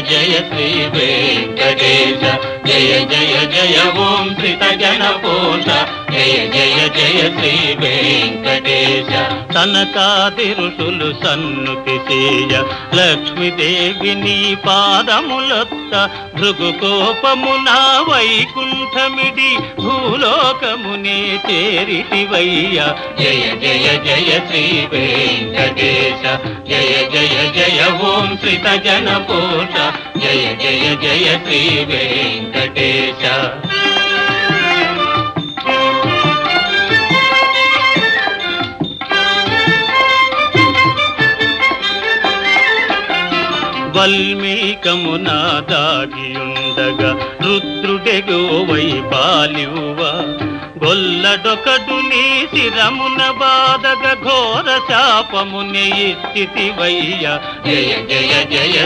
జయ శ్రీ వెంకటేశ జయ జయ జయ ఓం శ్రీత జనపోష జయ జయ జయ శ్రీ వెంకటేశ సనకాది ఋషులు సన్నుతి చేయ లక్ష్మీదేవిని పాదములొత్త భృగుకోపమున వైకుంఠమిడి భూలోకమునే చేరితివయ్య జయ జయ జయ శ్రీ వెంకటేశ జయ జయ జయ ఓం శ్రీత జనపోష జయ జయ జయ శ్రీ వెంకటేశ వల్మీకమున దాగియుండగా రుద్రుడెగోవై బాలివ్వ గొల్లడొకడు నీ శిరమున బాధగ ఘోర శాపముని ఇచ్చితివయ్య జయ జయ జయ